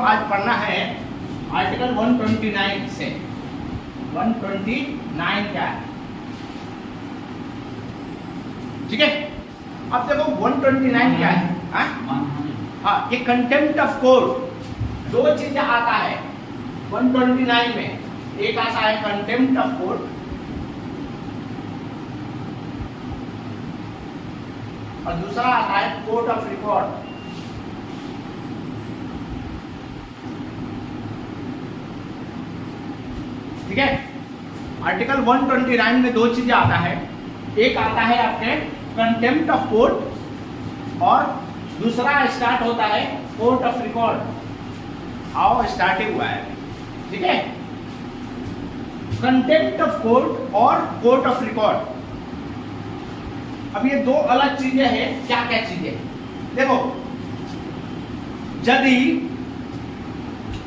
आज पढ़ना है आर्टिकल 129 से। 129 क्या है, ठीक है। अब देखो 129 क्या है। हाँ, ये कंटेम्प्ट ऑफ कोर्ट, दो चीजें आता है 129 में। एक आता है कंटेम्प्ट ऑफ कोर्ट और दूसरा आता है कोर्ट ऑफ रिकॉर्ड। ठीक है, आर्टिकल 129 में दो चीजें आता है। एक आता है आपके कंटेम्प्ट ऑफ कोर्ट और दूसरा स्टार्ट होता है कोर्ट ऑफ रिकॉर्ड। आओ स्टार्ट ही हुआ है, ठीक है। कंटेम्प्ट ऑफ कोर्ट और कोर्ट ऑफ रिकॉर्ड, अब ये दो अलग चीजें हैं। क्या क्या चीजें, देखो, यदि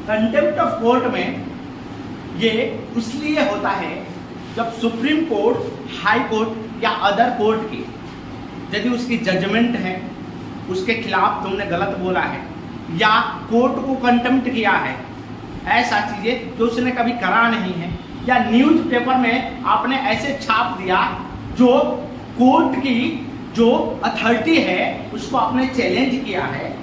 कंटेम्प्ट ऑफ कोर्ट में ये इसलिए होता है जब सुप्रीम कोर्ट, हाई कोर्ट या अदर कोर्ट की यदि उसकी जजमेंट है, उसके खिलाफ तुमने गलत बोला है या कोर्ट को कंटेम्प्ट किया है, ऐसा चीजें जो उसने कभी करा नहीं है, या न्यूज़पेपर में आपने ऐसे छाप दिया जो कोर्ट की जो अथॉरिटी है उसको आपने चैलेंज किया है,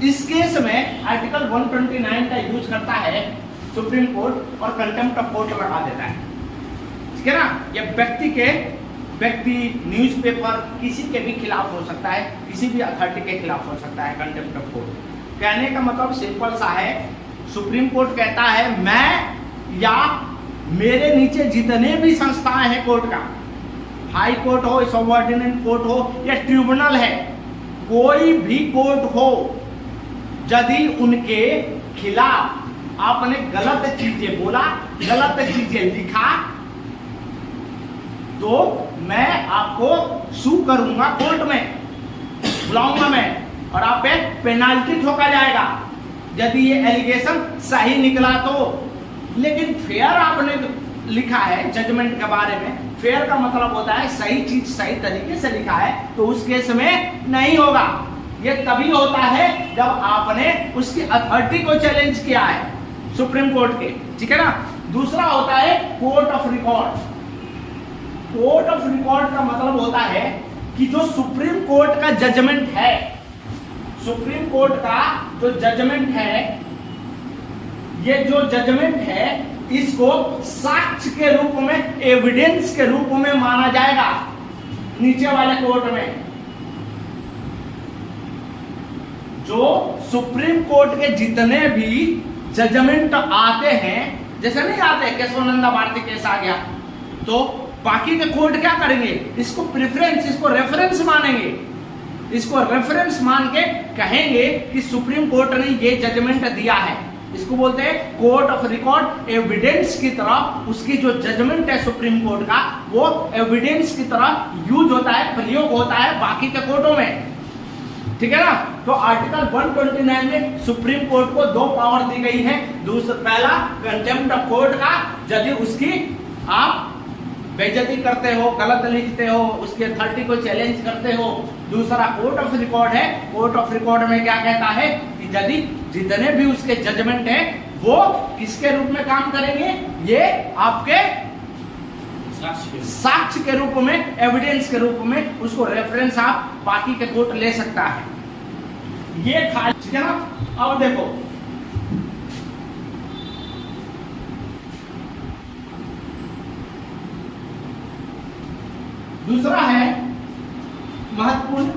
इस केस में आर्टिकल 129 का यूज करता है सुप्रीम कोर्ट और कंटेम्प्ट ऑफ कोर्ट लगा देता है, ठीक है ना। ये व्यक्ति न्यूज़पेपर किसी के भी खिलाफ हो सकता है, किसी भी अथॉरिटी के खिलाफ हो सकता है कंटेम्प्ट ऑफ कोर्ट। कहने का मतलब सिंपल सा है, सुप्रीम कोर्ट कहता है मैं या मेरे नीचे जितने भी संस्थाएं हैं कोर्ट का, हाई कोर्ट हो, सबऑर्डिनेट कोर्ट हो या ट्रिब्यूनल है, कोई भी कोर्ट हो, यदि उनके खिलाफ आपने गलत चीजें बोला, गलत चीजें लिखा, तो मैं आपको सू करूंगा, कोर्ट में बुलाऊंगा मैं और आप पे पेनाल्टी ठोका जाएगा यदि ये एलिगेशन सही निकला तो। लेकिन फेयर आपने लिखा है जजमेंट के बारे में, फेयर का मतलब होता है सही चीज सही तरीके से लिखा है, तो उस केस में नहीं होगा। ये तभी होता है जब आपने उसकी अथॉरिटी को चैलेंज किया है सुप्रीम कोर्ट के, ठीक है ना। दूसरा होता है court of record. Court of record का मतलब होता है कि जो सुप्रीम कोर्ट का जजमेंट है, सुप्रीम कोर्ट का जो जजमेंट है, ये जो जजमेंट है इसको साक्ष्य के रूप में, एविडेंस के रूप में माना जाएगा नीचे वाले कोर्ट में। जो सुप्रीम कोर्ट के जितने भी जजमेंट आते हैं, जैसे नहीं आते, केशवानंदा भारती केस आ गया तो बाकी के कोर्ट क्या करेंगे, इसको प्रेफरेंस, इसको रेफरेंस मानेंगे, इसको रेफरेंस मान के कहेंगे कि सुप्रीम कोर्ट ने ये जजमेंट दिया है। इसको बोलते हैं कोर्ट ऑफ रिकॉर्ड। एविडेंस की तरह उसकी जो जजमेंट है सुप्रीम कोर्ट का, वो एविडेंस की तरह यूज होता है, प्रयोग होता है बाकी के कोर्टों में, ठीक है ना। तो आर्टिकल 129 में सुप्रीम कोर्ट को दो पावर दी गई है। पहला कंटेम्प्ट ऑफ कोर्ट का, यदि उसकी आप बेइज्जती करते हो, गलत लिखते हो, उसकी अथॉरिटी को चैलेंज करते हो। दूसरा कोर्ट ऑफ रिकॉर्ड है। कोर्ट ऑफ रिकॉर्ड में क्या कहता है कि यदि जितने भी उसके जजमेंट है वो किसके रूप में काम करेंगे, ये आपके साक्ष्य के रूप में, एविडेंस के रूप में, उसको रेफरेंस आप बाकी के कोर्ट ले सकता है। ये खाली, ठीक है ना। अब देखो दूसरा है महत्वपूर्ण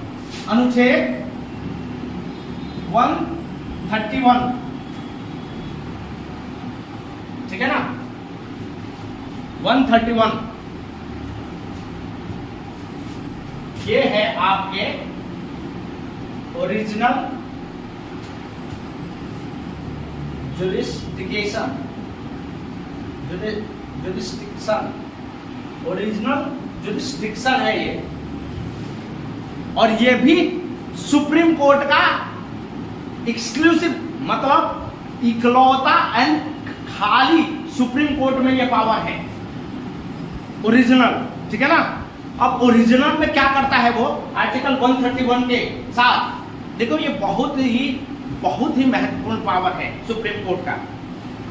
अनुच्छेद 131, ठीक है ना। 131 ये है आपके ओरिजिनल जुरिस्डिक्शन, ओरिजिनल जुरिस्डिक्शन है ये, और ये भी सुप्रीम कोर्ट का एक्सक्लूसिव, मतलब इकलौता एंड खाली सुप्रीम कोर्ट में ये पावर है, ओरिजिनल, ठीक है ना। अब ओरिजिनल में क्या करता है वो, आर्टिकल 131 के साथ, देखो ये बहुत ही बहुत ही महत्वपूर्ण पावर है सुप्रीम कोर्ट का।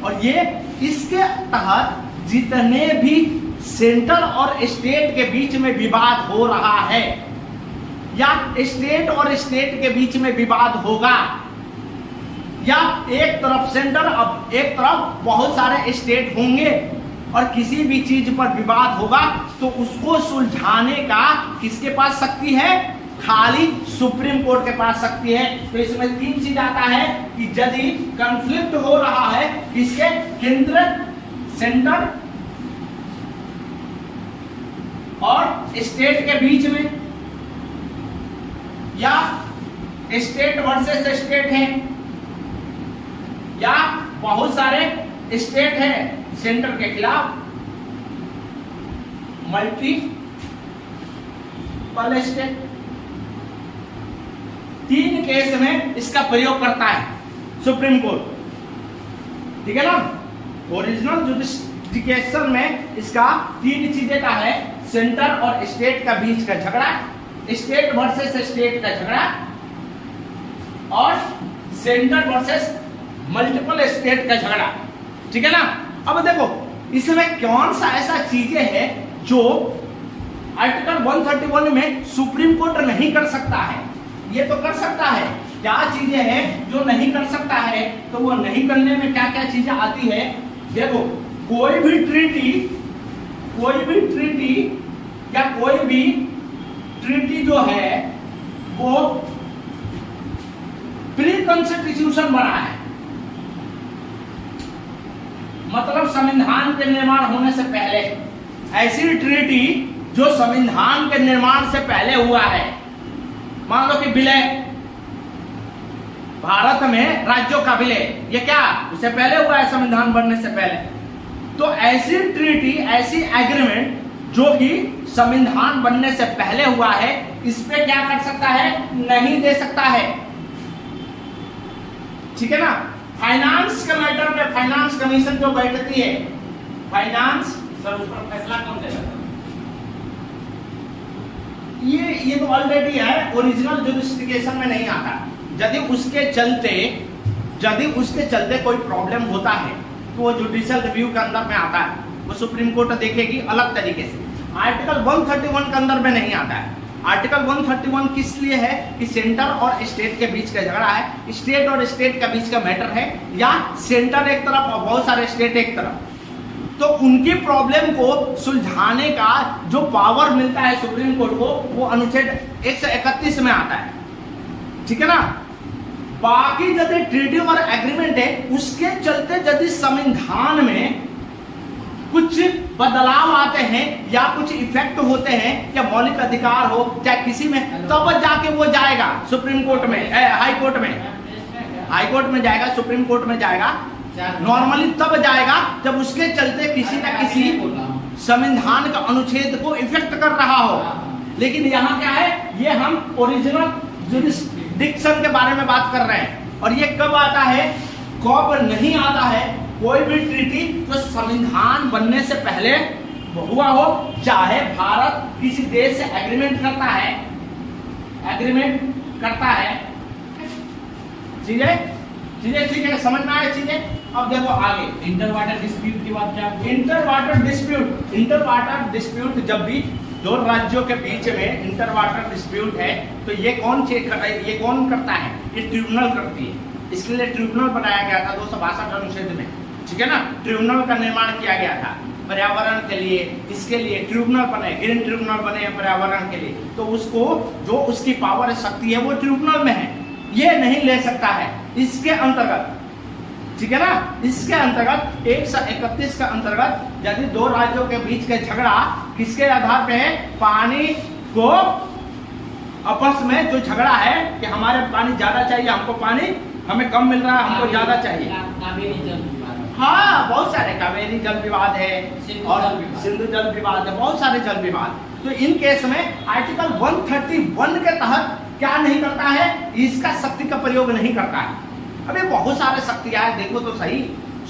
और ये इसके तहत जितने भी सेंटर और स्टेट के बीच में विवाद हो रहा है या स्टेट और स्टेट के बीच में विवाद होगा या एक तरफ सेंटर अब एक तरफ बहुत सारे स्टेट होंगे और किसी भी चीज पर विवाद होगा तो उसको सुलझाने का किसके पास शक्ति है? खाली सुप्रीम कोर्ट के पास शक्ति है। तो इसमें तीन चीज आता है कि यदि कॉन्फ्लिक्ट हो रहा है किसके? केंद्र, सेंटर और स्टेट के बीच में, या स्टेट वर्सेस स्टेट है, या बहुत सारे स्टेट हैं सेंटर के खिलाफ, मल्टीपल स्टेट, तीन केस में इसका प्रयोग करता है सुप्रीम कोर्ट। ठीक है ना? ओरिजिनल जुडिशियल में इसका तीन चीजें का है, सेंटर और स्टेट का बीच का झगड़ा, स्टेट वर्सेस स्टेट का झगड़ा और सेंटर वर्सेस मल्टीपल स्टेट का झगड़ा। ठीक है ना? अब देखो इसमें कौन सा ऐसा चीजें है जो आर्टिकल 131 में सुप्रीम कोर्ट नहीं कर सकता है? ये तो कर सकता है। क्या चीजें हैं जो नहीं कर सकता है? तो वो नहीं करने में क्या क्या चीजें आती है? देखो कोई भी ट्रीटी या कोई भी ट्रीटी जो है वो प्री कॉन्स्टिट्यूशन बना है, मतलब संविधान के निर्माण होने से पहले। ऐसी ट्रीटी जो संविधान के निर्माण से पहले हुआ है, मान लो कि विलय, भारत में राज्यों का विलय, ये क्या उससे पहले हुआ है, संविधान बनने से पहले। तो ऐसी ट्रीटी, ऐसी एग्रीमेंट जो कि संविधान बनने से पहले हुआ है, इस पे क्या कर सकता है? नहीं दे सकता है। ठीक है ना? फाइनेंस के मैटर में फाइनेंस कमीशन जो बैठती है, फाइनेंस सर उस पर फैसला कौन देता है? ये तो ऑलरेडी है, ओरिजिनल जुडिशियल में नहीं आता। यदि उसके चलते कोई प्रॉब्लम होता है तो वो जुडिशियल रिव्यू के अंदर में आता है, वो सुप्रीम कोर्ट देखेगी अलग तरीके से। आर्टिकल 131 के अंदर में नहीं आता है। आर्टिकल 131 किस लिए है? कि सेंटर और स्टेट के बीच का झगड़ा है, स्टेट और स्टेट के बीच का मैटर है, या सेंटर एक तरफ और बहुत सारे स्टेट एक तरफ। तो उनकी प्रॉब्लम को सुलझाने का जो पावर मिलता है सुप्रीम कोर्ट को, वो अनुच्छेद 131 में आता है। ठीक है ना? बाकी यदि ट्रीटी और एग्रीमेंट है, उसके चलते यदि संविधान में कुछ बदलाव आते हैं या कुछ इफेक्ट होते हैं या मौलिक अधिकार हो चाहे किसी में, तब जाके वो जाएगा सुप्रीम कोर्ट में, हाई कोर्ट में जाएगा, सुप्रीम कोर्ट में जाएगा। नॉर्मली तब जाएगा जब उसके चलते किसी न किसी संविधान का अनुच्छेद को इफेक्ट कर रहा हो। लेकिन यहाँ क्या है? ये हम ओरिजिनल जुरिस्डिक्शन के बारे में बात कर रहे हैं। और ये कब आता है, कब नहीं आता है? कोई भी ट्रीटी जो संविधान बनने से पहले हुआ हो, चाहे भारत किसी देश से एग्रीमेंट करता है, चीजें ठीक है, समझ में आए चीजें। अब देखो आगे इंटर वाटर डिस्प्यूट की बात क्या? इंटर वाटर डिस्प्यूट जब भी दो राज्यों के बीच में इंटर वाटर डिस्प्यूट है तो ये कौन करता है? ये ट्रिब्यूनल करती है। इसके लिए ट्रिब्यूनल बनाया गया था 262 अनुच्छेद में। ठीक है ना? ट्रिब्यूनल का निर्माण किया गया था पर्यावरण के लिए, इसके लिए ट्रिब्यूनल बने, ग्रीन ट्रिब्यूनल बने पर्यावरण के लिए। तो उसको जो उसकी पावर शक्ति है वो ट्रिब्यूनल में है, ये नहीं ले सकता है इसके अंतर्गत। ठीक है ना? इसके अंतर्गत 131 का अंतर्गत यदि दो राज्यों के बीच का झगड़ा किसके आधार पे है? पानी को आपस में जो झगड़ा है कि हमारे पानी ज्यादा चाहिए, हमको पानी हमें कम मिल रहा है, हमको ज्यादा चाहिए। हाँ, बहुत सारे कावेरी जल विवाद है और सिंधु जल विवाद है, बहुत सारे जल विवाद। तो इन केस में आर्टिकल 131 के तहत क्या नहीं करता है? इसका शक्ति का प्रयोग नहीं करता है। अबे बहुत सारे शक्तियां हैं, देखो तो सही,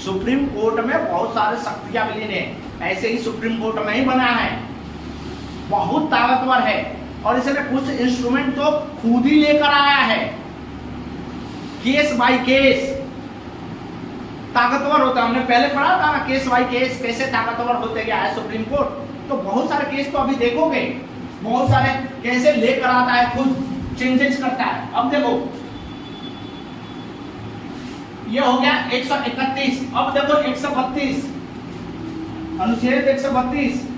सुप्रीम कोर्ट में बहुत सारे शक्तियां मिली है। ऐसे ही सुप्रीम कोर्ट में ही बना है, बहुत ताकतवर है और इसने कुछ इंस्ट्रूमेंट तो खुद ही लेकर आया है। केस बाय केस ताकतवर होता है। हमने पहले पढ़ा था ना केस बाय केस कैसे ताकतवर होते गया है सुप्रीम कोर्ट। तो बहुत सारे केस तो अभी देखोगे, बहुत सारे कैसे लेकर आता है, खुद चेंजेस करता है। अब देखो ये हो गया 131। अब देखो 132 अनुच्छेद 132